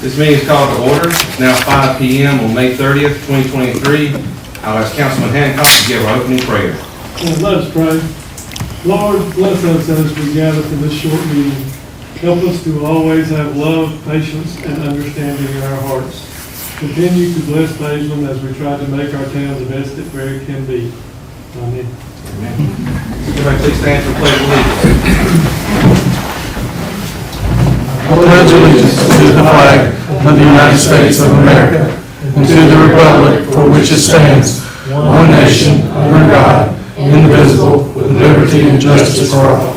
This meeting is called to order. It's now 5 p.m. on May 30th, 2023. I'll ask Councilman Hancock to give our opening prayer. Let us pray. Lord, bless us as we gather for this short meeting. Help us to always have love, patience, and understanding in our hearts. Continue to bless Baseland as we try to make our town the best it very can be. Amen. Everybody please stand for pledge of allegiance. I pledge allegiance to the flag of the United States of America and to the republic for which it stands, one nation, under God, indivisible, with liberty and justice for all.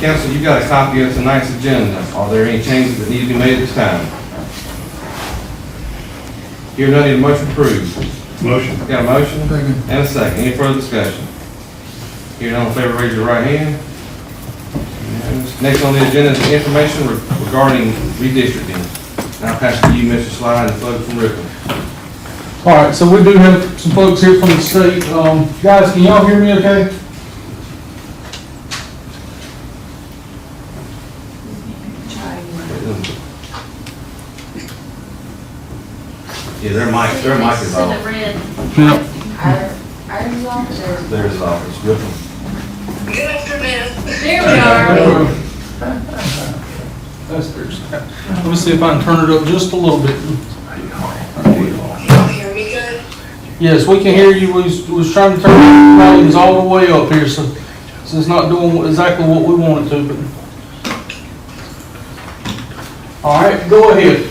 Council, you've got a copy of tonight's agenda. Are there any changes that need to be made at this time? Here none, need a motion approved. Motion. Got a motion? And a second. Any further discussion? Here none, in favor, raise your right hand. Unanimous. Next on the agenda is information regarding redistricting. Now pass to you, Mr. Sly, and the folks from Ripley. All right, so we do have some folks here from the state. Guys, can y'all hear me okay? Yeah, their mic is Send off. it red. Yep. Ours off. There's his office, Ripley. Good afternoon. There we are. That's Thursday. Let me see if I can turn it up just a little bit. Y'all hear me good? Yes, we can hear you. We was trying to turn the volumes all the way up here, so it's not doing exactly what we want it to, but. All right, go ahead.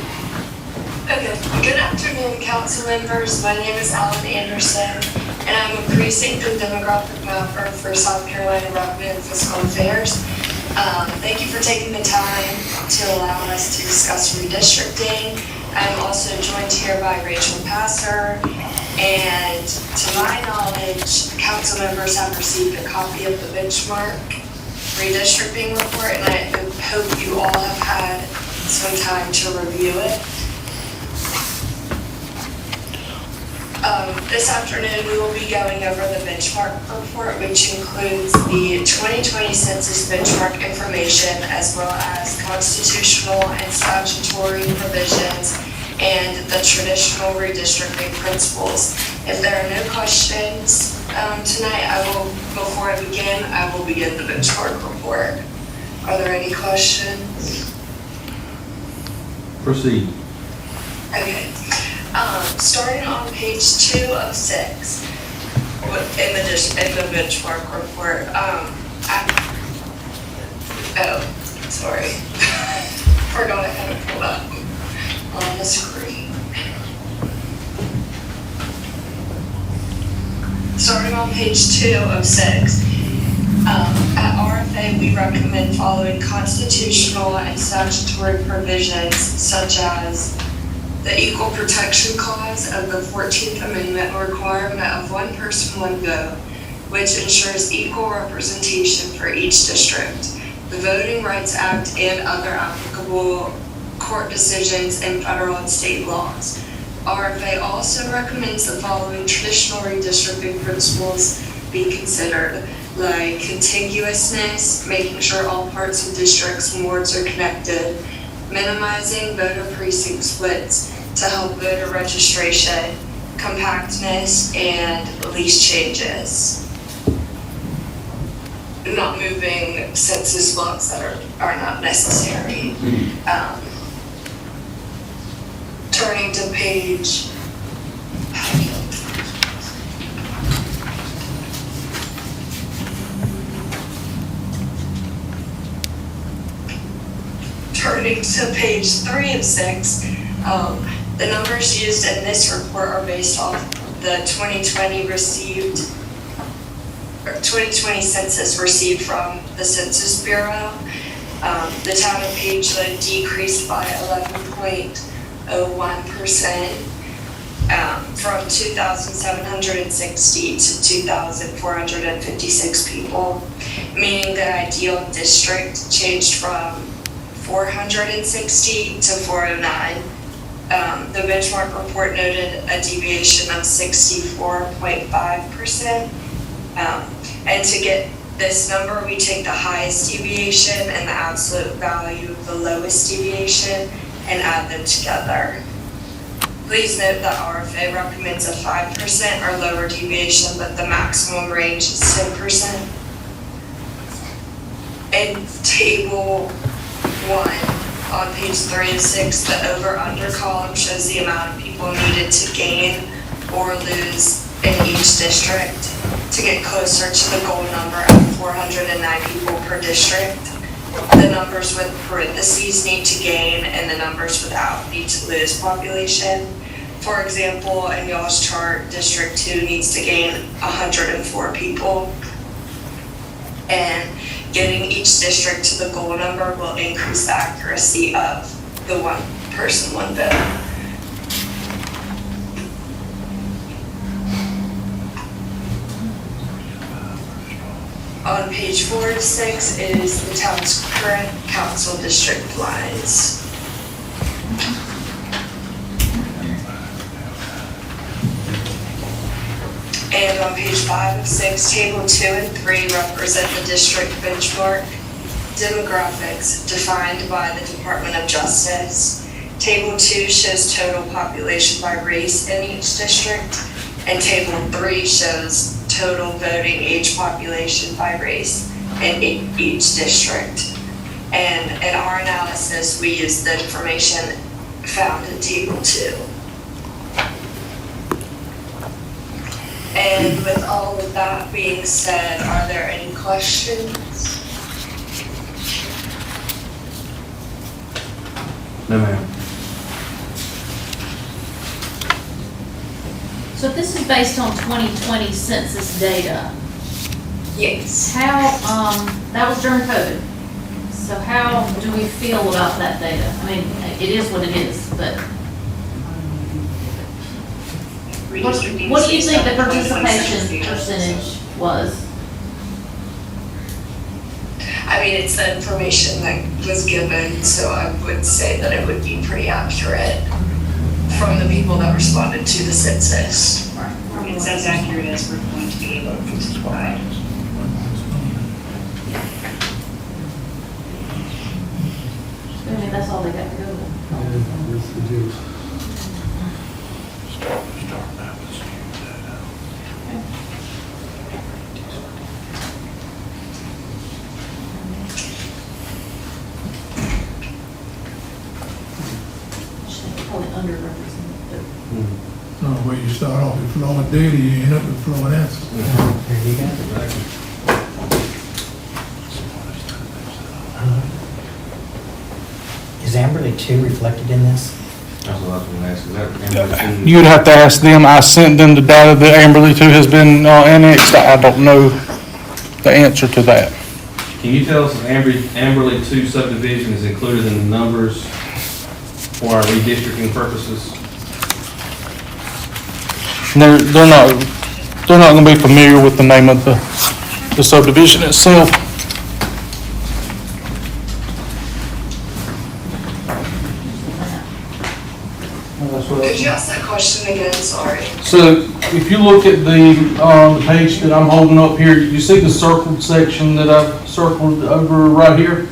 Okay. Good afternoon, council members. My name is Alan Anderson, and I'm a precinct and demographic mapper for South Carolina Revenue and Fiscal Affairs. Thank you for taking the time to allow us to discuss redistricting. I'm also joined here by Rachel Passer, and to my knowledge, council members have received a copy of the benchmark redistricting report, and I hope you all have had some time to review it. This afternoon, we will be going over the benchmark report, which includes the 2020 census benchmark information, as well as constitutional and statutory provisions and the traditional redistricting principles. If there are no questions tonight, before I will begin the benchmark report. Are there any questions? Proceed. Okay. Starting on page 2 of 6, in the benchmark report, sorry, forgot I had it pulled up on the screen. Starting on page 2 of 6, at RFA, we recommend following constitutional and statutory provisions such as the Equal Protection Clause of the 14th Amendment requirement of one person, one vote, which ensures equal representation for each district, the Voting Rights Act and other applicable court decisions and federal and state laws. RFA also recommends the following traditional redistricting principles be considered, like contiguousness, making sure all parts of districts and wards are connected, minimizing voter precinct splits to help voter registration, compactness, and lease changes. Not moving census blocks that are not necessary. Turning to page Turning to page 3 of 6, the numbers used in this report are based off the 2020 census received from the Census Bureau. The town of Pageland decreased by 11.01%, from 2,760 to 2,456 people, meaning the ideal district changed from 460 to 409. The benchmark report noted a deviation of 64.5%. And to get This number, we take the highest deviation and the absolute value of the lowest deviation and add them together. Please note that RFA recommends a 5% or lower deviation, but the maximum range is 10%. In table 1, on page 3 of 6, the over-under column shows the amount of people needed to gain or lose in each district to get closer to the goal number of 409 people per district. The numbers with parentheses need to gain and the numbers without need to lose population. For example, in y'all's chart, District 2 needs to gain 104 people. And getting each district to the goal number will increase the accuracy of the one person, one vote. On page 4 of 6 is the town's current council district lines. And on page 5 of 6, table 2 and 3 represent the district benchmark demographics defined by the Department of Justice. Table 2 shows total population by race in each district, and table 3 shows total voting age population by race in each district. And in our analysis, we use the information found in table 2. And with all of that being said, are there any questions? No, ma'am. So if this is based on 2020 census data, Yes. how, that was during COVID. So how do we feel about that data? I mean, it is what it is, but what do you think the participation percentage was? I mean, it's the information that was given, so I would say that it would be pretty accurate from the people that responded to the census. It's as accurate as we're going to be able to provide. I mean, that's all they got to go with. Probably underrepresented. No, where you start off with flowing data, you end up with flowing answers. Is Amberley 2 reflected in this? That's what I was gonna ask, is that? You'd have to ask them. I sent them the data that Amberley 2 has been annexed. I don't know the answer to that. Can you tell us if Amberley 2 subdivision is included in the numbers for our redistricting purposes? They're not gonna be familiar with the name of the subdivision itself. Could you ask that question again? Sorry. So if you look at the page that I'm holding up here, you see the circled section that I've circled over right here?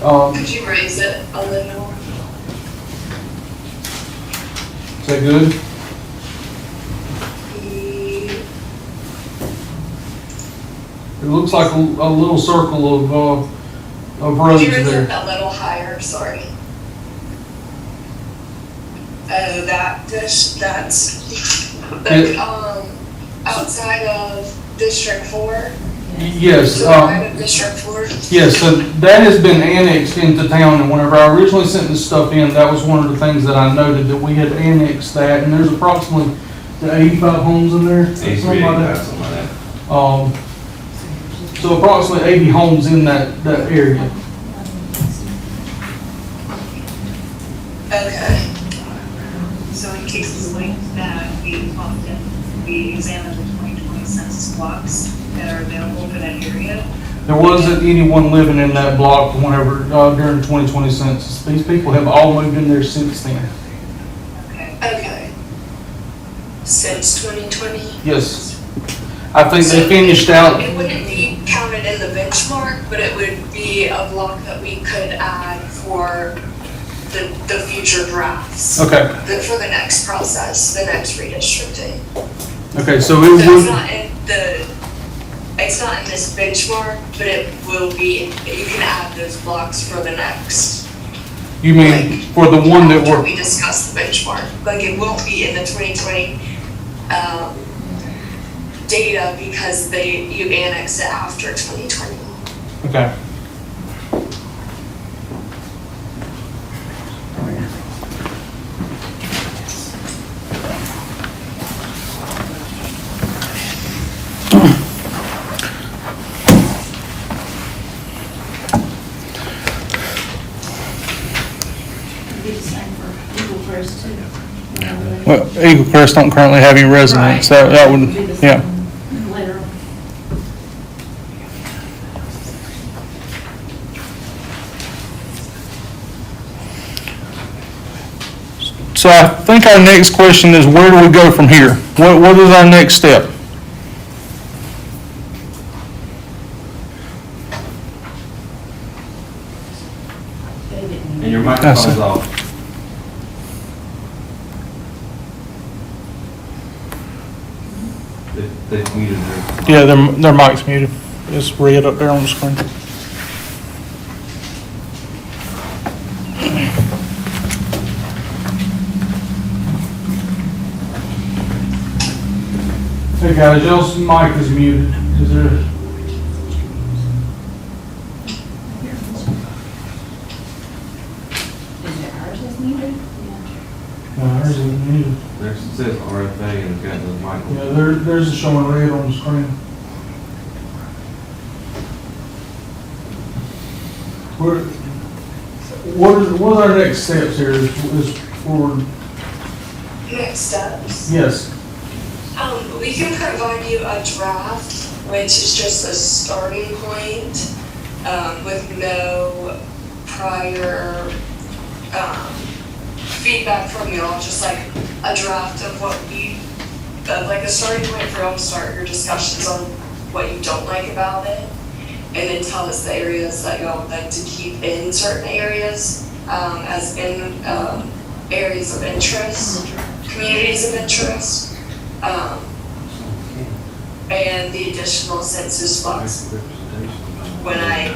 Could you raise it a little? Is that good? It looks like a little circle of Could roads you raise there. it a little higher? Sorry. Oh, that's outside of District 4? Yes, So right of District 4? yes, so that has been annexed into town, and whenever I originally sent this stuff in, that was one of the things that I noted, that we had annexed that, and there's approximately 85 homes in there, something like that. Something like that. So approximately 80 homes in that area. Okay. So in cases like that, we examine the 2020 census blocks that are available for that area. There wasn't anyone living in that block whenever, during the 2020 census. These people have all moved in there since then. Okay. Okay. Since 2020? Yes. I think they finished out, It wouldn't be but it would be a block that we could add for the future drafts. Okay, For the next process, the next redistricting. okay, so it So it's would, not in it's not in this benchmark, but it will be, you can add those blocks for the next. you mean for the one that After we're, we discuss the benchmark, like it won't be in the 2020, data because you annex it after 2020. okay. Be the same for Eagle Crest too. Well, Eagle Crest don't currently have any residents, that would, Be the yeah. same later. So I think our next question is, where do we go from here? What is our next step? And your microphone's off. They've muted their. Yeah, their mic's muted. It's red up there on the screen. Hey guys, y'all's mic is muted. Is there, Is it ours that's muted? no, ours is muted. There's, it says RFA and it's got the mic. Yeah, there's a showing red on the screen. What are our next steps here is forward? Next steps. Yes, We can provide you a draft, which is just a starting point, with no prior, feedback from y'all, just like a draft of what like a starting point for y'all to start your discussions on what you don't like about it. And then tell us the areas that y'all would like to keep in certain areas, as in, areas of interest, communities of interest. And the additional census blocks. When I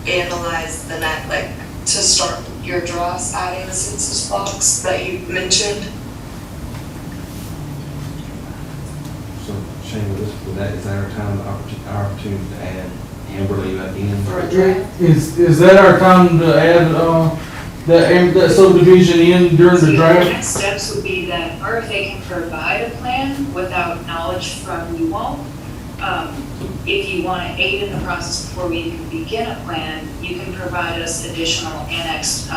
analyzed the net, like, to start your drafts, adding the census blocks that you mentioned. So Shane, with that, is that our time, our opportunity to add Amberley back in? For a draft? is that our time to add, that subdivision in during So the the draft? next steps would be that RFA can provide a plan without knowledge from you all. If you want to aid in the process before we even begin a plan, you can provide us additional annexed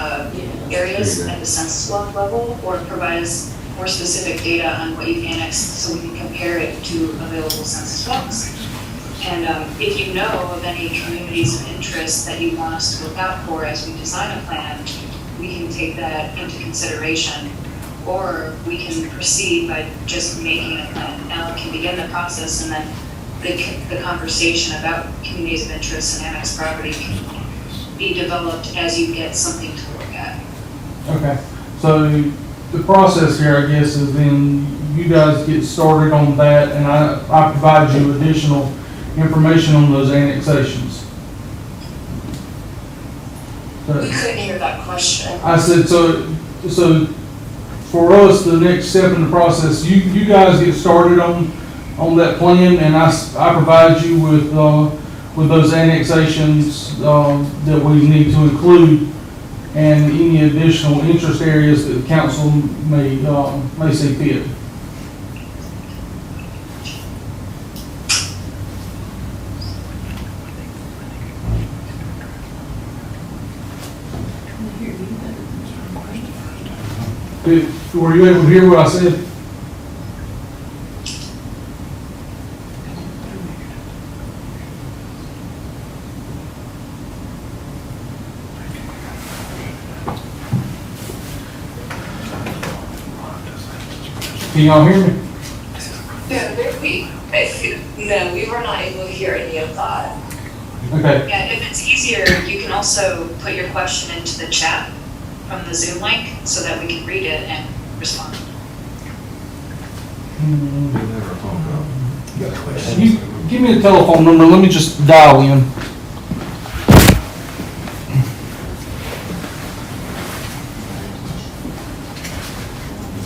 areas at the census block level, or provide us more specific data on what you've annexed so we can compare it to available census blocks. And if you know of any communities of interest that you want us to look out for as we design a plan, we can take that into consideration, or we can proceed by just making a plan. Now, we can begin the process, and then the conversation about communities of interest and annexed property can be developed as you get something to look at. Okay, so the process here, I guess, is then you guys get started on that, and I provide you additional information on those annexations. We couldn't hear that question. I said, so for us, the next step in the process, you guys get started on that plan, and I provide you with those annexations, that we need to include, and any additional interest areas that the council may see fit. Were you able to hear what I said? Can y'all hear me? No, we were not able to hear any of that. Okay, Yeah, if it's easier, you can also put your question into the chat from the Zoom link so that we can read it and respond. you, give me a telephone number, let me just dial in.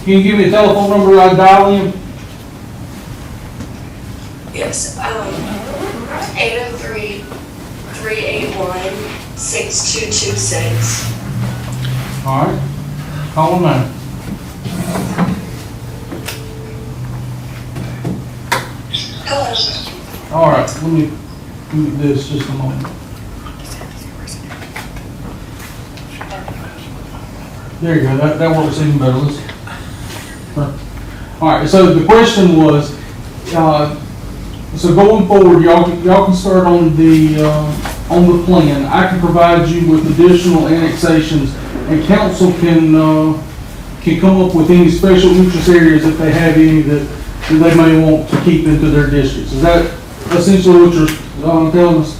Can you give me a telephone number I dial in? Yes, 803-381-6226. All right, call them now. Hello. All right, let me do this just a moment. There you go, that works even better. All right, so the question was, so going forward, y'all can start on the plan. I can provide you with additional annexations, and council can come up with any special interest areas if they have any that they may want to keep into their districts. Is that essentially what you're telling us?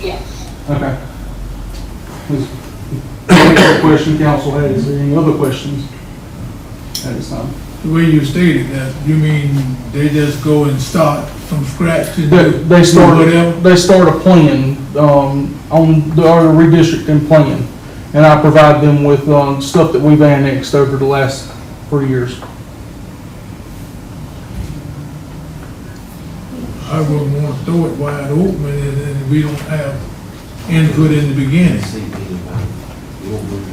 Yes. Okay. Any question council has, is there any other questions at this time? The way you stated that, you mean they just go and start from scratch to They start whatever? a plan, on our redistricting plan, and I provide them with, stuff that we've annexed over the last 3 years. I wouldn't want to throw it wide open and we don't have input in the beginning.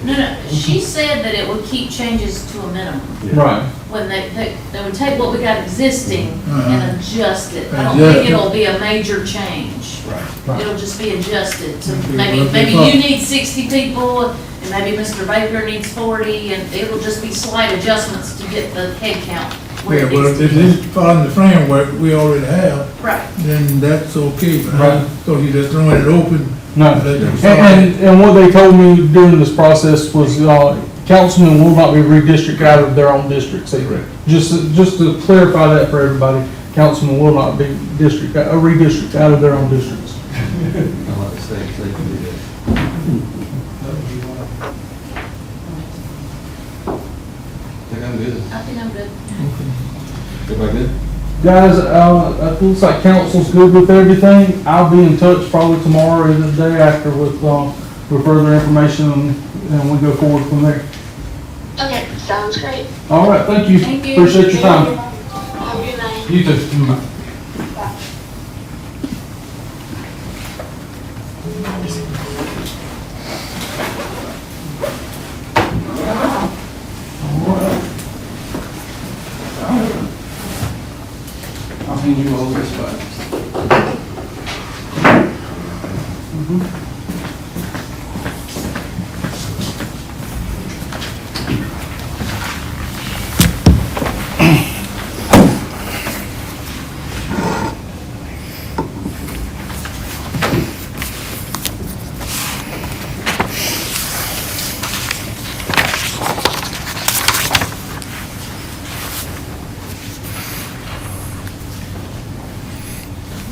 No, she said that it would keep changes to a minimum. Right. When they would take what we got existing Uh-huh. and adjust it. I don't Adjust think it. it'll be a major change. Right. It'll just be adjusted to Okay, maybe well, if they you need 60 people and maybe Mr. Baker needs 40 and it'll just be slight adjustments to get the head count where Yeah, it well, needs if to be. it's following the framework we already have, Right. then that's okay, but I Right. thought you just throwing it open. No, Let them and what they told me during this process was, councilmen will not be redistricted out of their own districts either. Just to clarify that for everybody, councilmen will not be redistricted out of their own districts. Think I'm good. I think I'm good. Everybody good? Guys, it looks like council's good with everything. I'll be in touch probably tomorrow or the day after with further information and we go forward from there. Okay, sounds great. All right, thank you. Thank you. Appreciate your time. Have a good night. You too. Bye. I'll hand you all this back.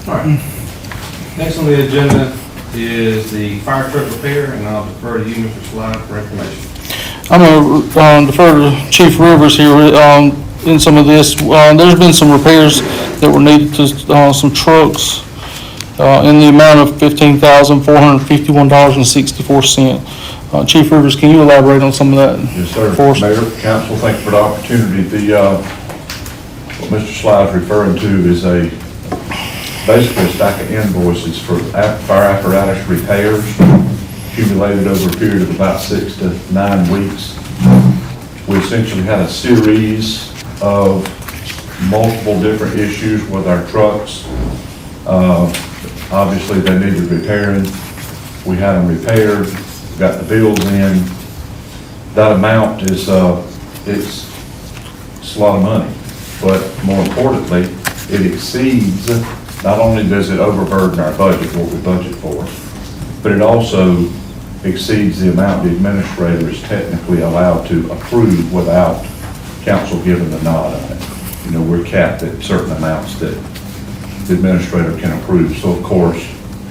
All right. Next on the agenda is the fire truck repair, and I'll defer to you, Mr. Slide, for information. I'm going to defer to Chief Rivers here in some of this. There's been some repairs that were needed to some trucks in the amount of $15,451.64. Chief Rivers, can you elaborate on some of that? Yes, sir. For us? Mayor, council, thank you for the opportunity. What Mr. Slide's referring to is basically a stack of invoices for fire apparatus repairs accumulated over a period of about 6 to 9 weeks. We essentially had a series of multiple different issues with our trucks. Obviously, they needed repairing. We had them repaired, got the bills in. That amount is, it's a lot of money, but more importantly, it exceeds, not only does it overburden our budget, what we budget for, but it also exceeds the amount the administrator is technically allowed to approve without council giving the nod on it. You know, we're capped at certain amounts that the administrator can approve. So of course,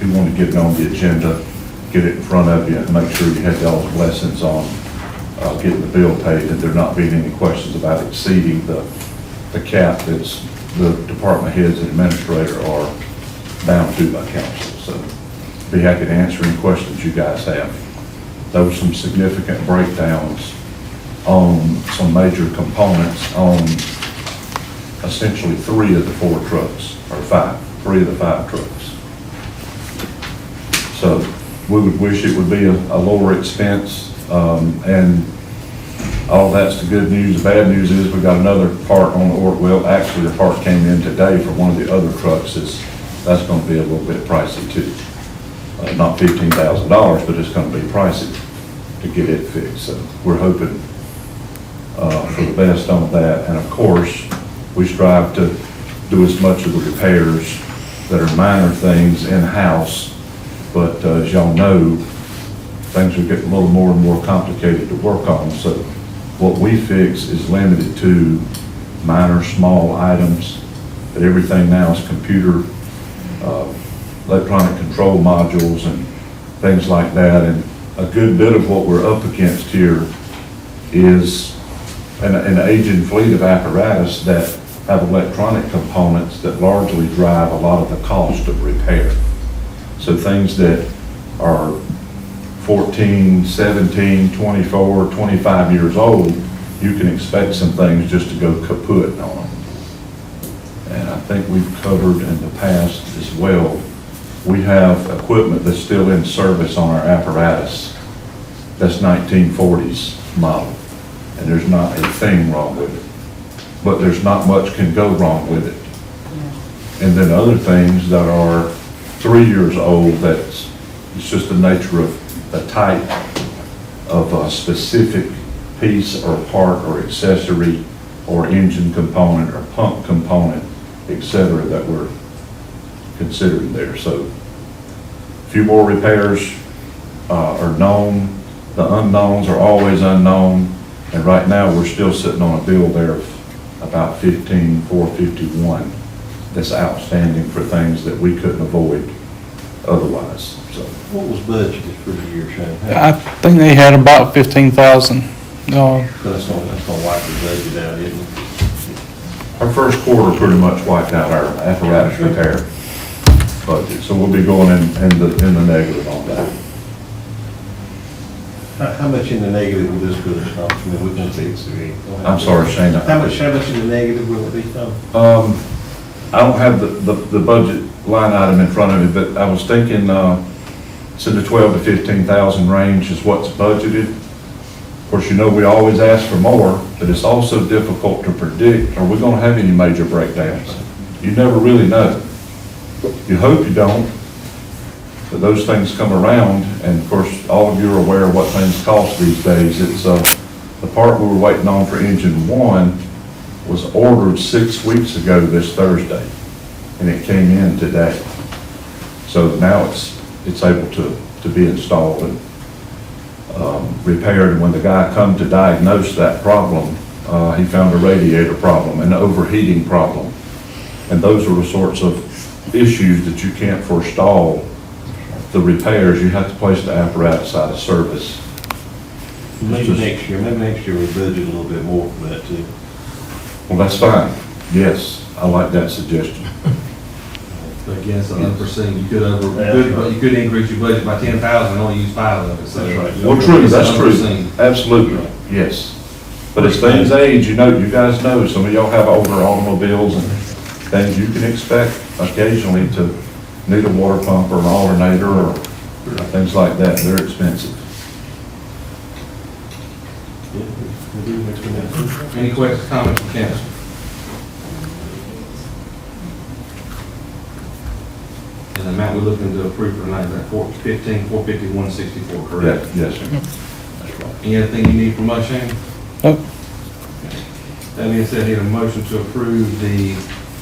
he wanted to get it on the agenda, get it in front of you, and make sure you had y'all's blessings on getting the bill paid, and there not being any questions about exceeding the cap that's the department heads and administrator are bound to by council. So be happy to answer any questions you guys have. There were some significant breakdowns on some major components on essentially 3 of the 4 trucks, or 3 of the 5 trucks. So we would wish it would be a lower expense, and all that's the good news. The bad news is we got another part on the well, actually the part came in today for one of the other trucks. That's going to be a little bit pricey too. Not $15,000, but it's going to be pricey to get it fixed. So we're hoping for the best on that. And of course, we strive to do as much of the repairs that are minor things in-house. But as y'all know, things are getting a little more and more complicated to work on. So what we fix is limited to minor, small items, but everything now is computer, electronic control modules and things like that. And a good bit of what we're up against here is an aging fleet of apparatus that have electronic components that largely drive a lot of the cost of repair. So things that are 14, 17, 24, 25 years old, you can expect some things just to go kaput on them. And I think we've covered in the past as well, we have equipment that's still in service on our apparatus that's 1940s model, and there's not a thing wrong with it. But there's not much can go wrong with it. And then other things that are 3 years old, it's just the nature of the type of a specific piece or part or accessory or engine component or pump component, etc., that we're considering there. So a few more repairs are known. The unknowns are always unknown. And right now we're still sitting on a bill there of about $15,451 that's outstanding for things that we couldn't avoid otherwise. So What was budgeted for the year, Shane? I think they had about 15,000. That's gonna wipe the budget out, isn't it? our first quarter pretty much wiped out our apparatus repair budget, so we'll be going in the negative on that. How much in the negative will this put us, Tom? I mean, we can fix it. I'm sorry, Shane. How much in the negative will it be, Tom? I don't have the budget line item in front of me, but I was thinking, it's in the 12 to 15,000 range is what's budgeted. Of course, you know, we always ask for more, but it's also difficult to predict, are we gonna have any major breakdowns? You never really know. You hope you don't, but those things come around, and of course, all of you are aware of what things cost these days. It's, the part we were waiting on for engine 1 was ordered 6 weeks ago this Thursday, and it came in today. So now it's able to be installed and repaired. And when the guy come to diagnose that problem, he found a radiator problem, an overheating problem. And those are the sorts of issues that you can't forestall. The repairs, you have to place the apparatus out of service. Maybe next year we budget a little bit more for that too. Well, that's fine. Yes, I like that suggestion. But again, it's unforeseen. You could increase your budget by 10,000 and only use 5 of it, so. That's right. Well, true, It's that's true. unforeseen. Absolutely, yes. But as things age, you know, you guys know, some of y'all have older automobiles and things you can expect occasionally to need a water pump or an alternator or things like that. They're expensive. Any questions, comments from council? And the amount we're looking to approve for tonight is that $15,451.64, correct? Yes, sir. Anything you need from us, Shane? Nope. That being said, I need a motion to approve the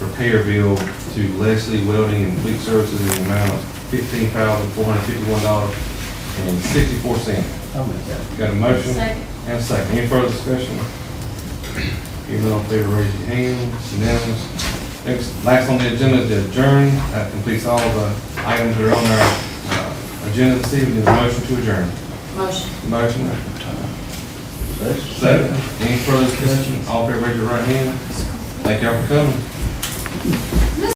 repair bill to Leslie Welding and Fleet Services in the amount of $15,451.64. I'll make that. Got a motion? Second. And a second. Any further discussion? Hearing none, in favor, raise your hand. It's unanimous. Next, last on the agenda is to adjourn. That completes all the items that are on our agenda this evening. Is a motion to adjourn. Motion. Motion. Second. Any further discussion? All in favor, raise your right hand. Thank y'all for coming.